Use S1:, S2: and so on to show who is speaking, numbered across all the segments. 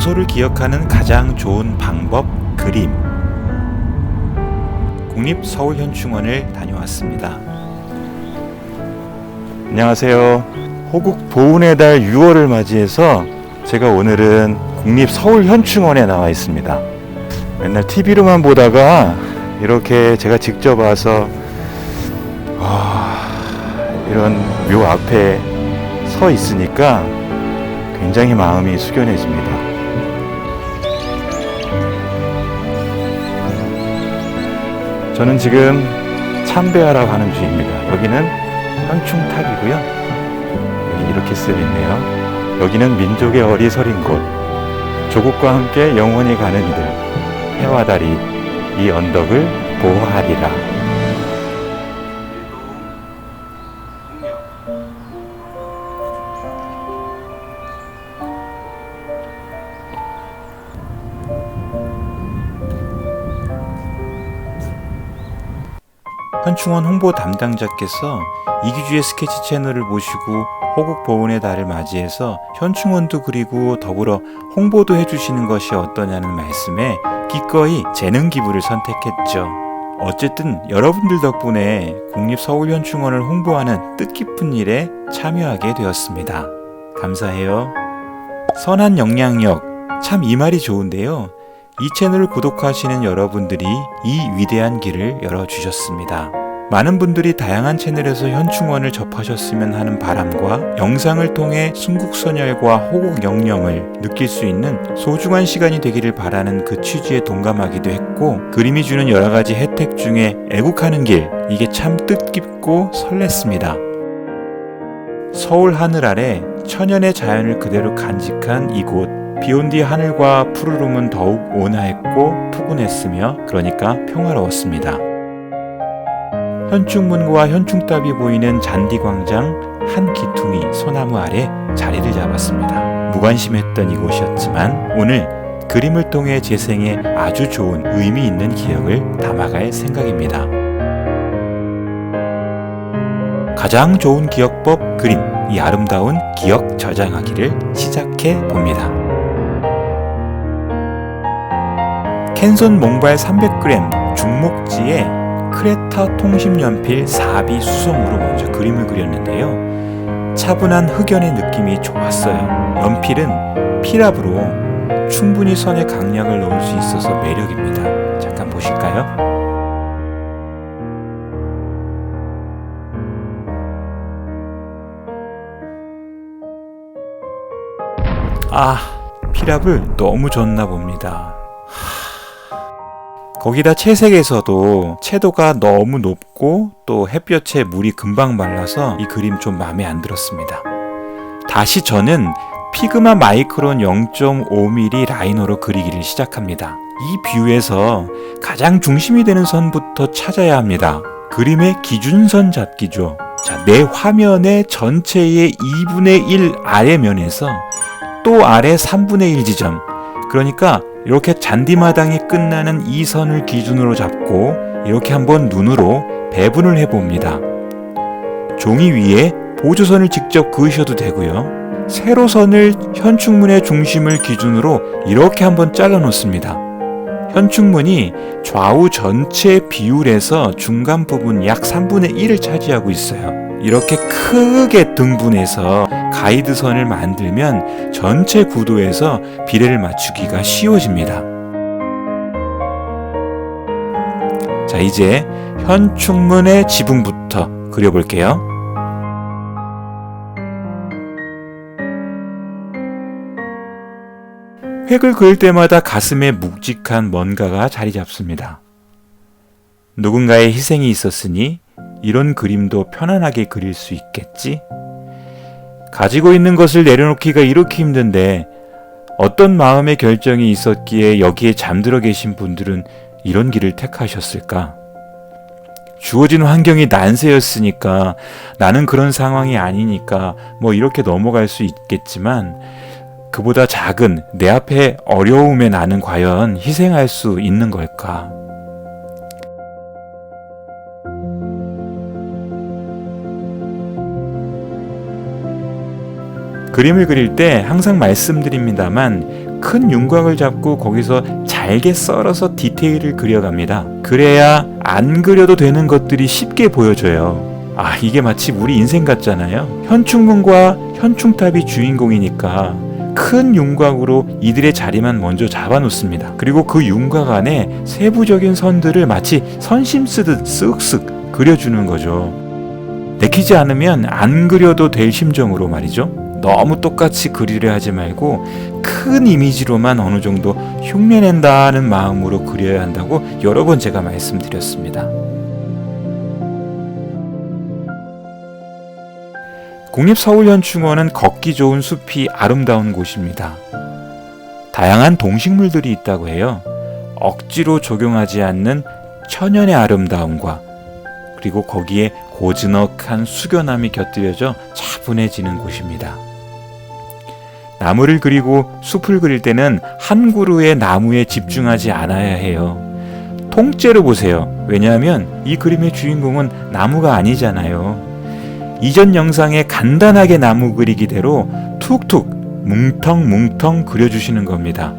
S1: 장소를 기억하는 가장 좋은 방법, 그림. 국립서울현충원을 다녀왔습니다. 안녕하세요. 호국 보훈의 달 6월을 맞이해서 제가 오늘은 국립서울현충원에 나와 있습니다. 맨날 TV로만 보다가 이렇게 제가 직접 와서 이런 묘 앞에 서 있으니까 굉장히 마음이 숙연해집니다. 저는 지금 참배하러 가는 중입니다. 여기는 현충탑이고요. 여기 이렇게 쓰여있네요. 여기는 민족의 어리서린 곳, 조국과 함께 영원히 가는 이들, 해와 달이 이 언덕을 보호하리라. 현충원 홍보 담당자께서 이기주의 스케치 채널을 보시고 호국 보훈의 달을 맞이해서 현충원도 그리고 더불어 홍보도 해주시는 것이 어떠냐는 말씀에 기꺼이 재능 기부를 선택했죠. 어쨌든 여러분들 덕분에 국립서울현충원을 홍보하는 뜻깊은 일에 참여하게 되었습니다. 감사해요. 선한 영향력, 참 이 말이 좋은데요. 이 채널을 구독하시는 여러분들이 이 위대한 길을 열어주셨습니다. 많은 분들이 다양한 채널에서 현충원을 접하셨으면 하는 바람과 영상을 통해 순국선열과 호국 영령을 느낄 수 있는 소중한 시간이 되기를 바라는 그 취지에 동감하기도 했고, 그림이 주는 여러 가지 혜택 중에 애국하는 길, 이게 참 뜻깊고 설렜습니다. 서울 하늘 아래 천연의 자연을 그대로 간직한 이곳, 비온 뒤 하늘과 푸르름은 더욱 온화했고 푸근했으며 그러니까 평화로웠습니다. 현충문과 현충탑이 보이는 잔디광장 한 기퉁이 소나무 아래 자리를 잡았습니다. 무관심했던 이곳이었지만 오늘 그림을 통해 제 생에 아주 좋은 의미 있는 기억을 담아갈 생각입니다. 가장 좋은 기억법 그림, 이 아름다운 기억 저장하기를 시작해 봅니다. 캔손 몽발 300g 중목지에 크레타 통심연필 4B 수성으로 먼저 그림을 그렸는데요. 차분한 흑연의 느낌이 좋았어요. 연필은 필압으로 충분히 선에 강약을 넣을 수 있어서 매력입니다. 잠깐 보실까요? 필압을 너무 줬나 봅니다. 거기다 채색에서도 채도가 너무 높고 또 햇볕에 물이 금방 말라서 이 그림 좀 마음에 안 들었습니다. 다시 저는 피그마 마이크론 0.5mm 라이너로 그리기를 시작합니다. 이 뷰에서 가장 중심이 되는 선부터 찾아야 합니다. 그림의 기준선 잡기죠. 자, 내 화면의 전체의 2분의 1 아래면에서 또 아래 3분의 1 지점, 그러니까 이렇게 잔디마당이 끝나는 이 선을 기준으로 잡고 이렇게 한번 눈으로 배분을 해봅니다. 종이 위에 보조선을 직접 그으셔도 되고요. 세로선을 현충문의 중심을 기준으로 이렇게 한번 잘라 놓습니다. 현충문이 좌우 전체 비율에서 중간 부분 약 3분의 1을 차지하고 있어요. 이렇게 크게 등분해서 가이드선을 만들면 전체 구도에서 비례를 맞추기가 쉬워집니다. 자, 이제 현충문의 지붕부터 그려볼게요. 획을 그을 때마다 가슴에 묵직한 뭔가가 자리 잡습니다. 누군가의 희생이 있었으니 이런 그림도 편안하게 그릴 수 있겠지? 가지고 있는 것을 내려놓기가 이렇게 힘든데 어떤 마음의 결정이 있었기에 여기에 잠들어 계신 분들은 이런 길을 택하셨을까? 주어진 환경이 난세였으니까, 나는 그런 상황이 아니니까 뭐 이렇게 넘어갈 수 있겠지만, 그보다 작은 내 앞에 어려움에 나는 과연 희생할 수 있는 걸까? 그림을 그릴 때 항상 말씀드립니다만 큰 윤곽을 잡고 거기서 잘게 썰어서 디테일을 그려갑니다. 그래야 안 그려도 되는 것들이 쉽게 보여져요. 이게 마치 우리 인생 같잖아요. 현충문과 현충탑이 주인공이니까 큰 윤곽으로 이들의 자리만 먼저 잡아놓습니다. 그리고 그 윤곽 안에 세부적인 선들을 마치 선심 쓰듯 쓱쓱 그려주는 거죠. 내키지 않으면 안 그려도 될 심정으로 말이죠. 너무 똑같이 그리려 하지 말고 큰 이미지로만 어느 정도 흉내낸다는 마음으로 그려야 한다고 여러 번 제가 말씀드렸습니다. 국립서울현충원은 걷기 좋은 숲이 아름다운 곳입니다. 다양한 동식물들이 있다고 해요. 억지로 적용하지 않는 천연의 아름다움과 그리고 거기에 고즈넉한 수견함이 곁들여져 차분해지는 곳입니다. 나무를 그리고 숲을 그릴 때는 한 그루의 나무에 집중하지 않아야 해요. 통째로 보세요. 왜냐하면 이 그림의 주인공은 나무가 아니잖아요. 이전 영상에 간단하게 나무 그리기대로 툭툭 뭉텅뭉텅 그려주시는 겁니다.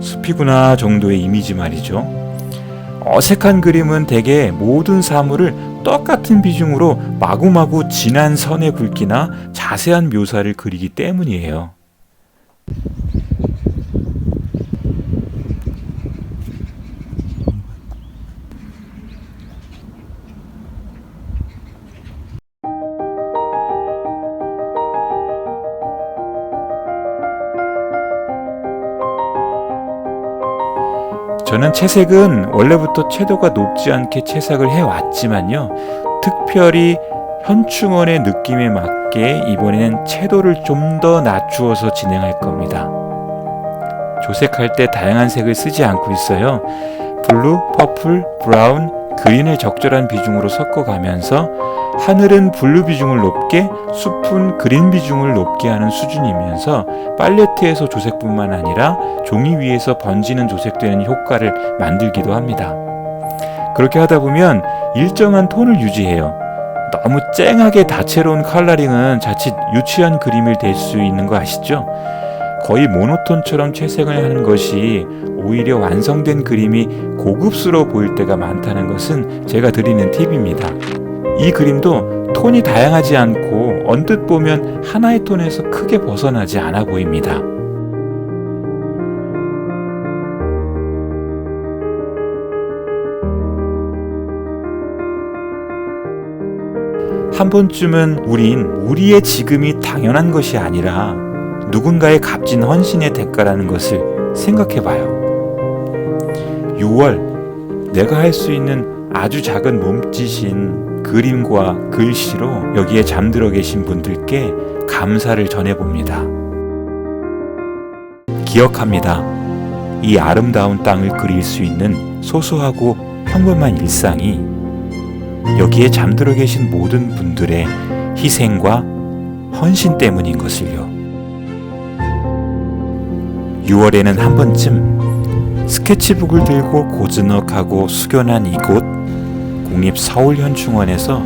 S1: 숲이구나 정도의 이미지 말이죠. 어색한 그림은 대개 모든 사물을 똑같은 비중으로 마구마구 진한 선의 굵기나 자세한 묘사를 그리기 때문이에요. 저는 채색은 원래부터 채도가 높지 않게 채색을 해왔지만요. 특별히 현충원의 느낌에 맞게 이번에는 채도를 좀 더 낮추어서 진행할 겁니다. 조색할 때 다양한 색을 쓰지 않고 있어요. 블루, 퍼플, 브라운, 그린을 적절한 비중으로 섞어가면서 하늘은 블루 비중을 높게, 숲은 그린 비중을 높게 하는 수준이면서 팔레트에서 조색뿐만 아니라 종이 위에서 번지는 조색되는 효과를 만들기도 합니다. 그렇게 하다 보면 일정한 톤을 유지해요. 너무 쨍하게 다채로운 컬러링은 자칫 유치한 그림을 낼 수 있는 거 아시죠? 거의 모노톤처럼 채색을 하는 것이 오히려 완성된 그림이 고급스러워 보일 때가 많다는 것은 제가 드리는 팁입니다. 이 그림도 톤이 다양하지 않고 언뜻 보면 하나의 톤에서 크게 벗어나지 않아 보입니다. 한 번쯤은 우리의 지금이 당연한 것이 아니라 누군가의 값진 헌신의 대가라는 것을 생각해봐요. 6월 내가 할 수 있는 아주 작은 몸짓인 그림과 글씨로 여기에 잠들어 계신 분들께 감사를 전해봅니다. 기억합니다. 이 아름다운 땅을 그릴 수 있는 소소하고 평범한 일상이 여기에 잠들어 계신 모든 분들의 희생과 헌신 때문인 것을요. 6월에는 한 번쯤 스케치북을 들고 고즈넉하고 숙연한 이곳 국립서울현충원에서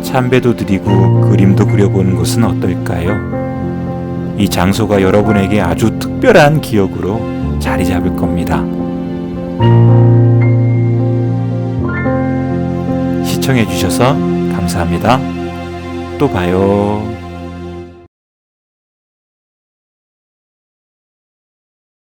S1: 참배도 드리고 그림도 그려보는 것은 어떨까요? 이 장소가 여러분에게 아주 특별한 기억으로 자리 잡을 겁니다. 시청해주셔서 감사합니다. 또 봐요.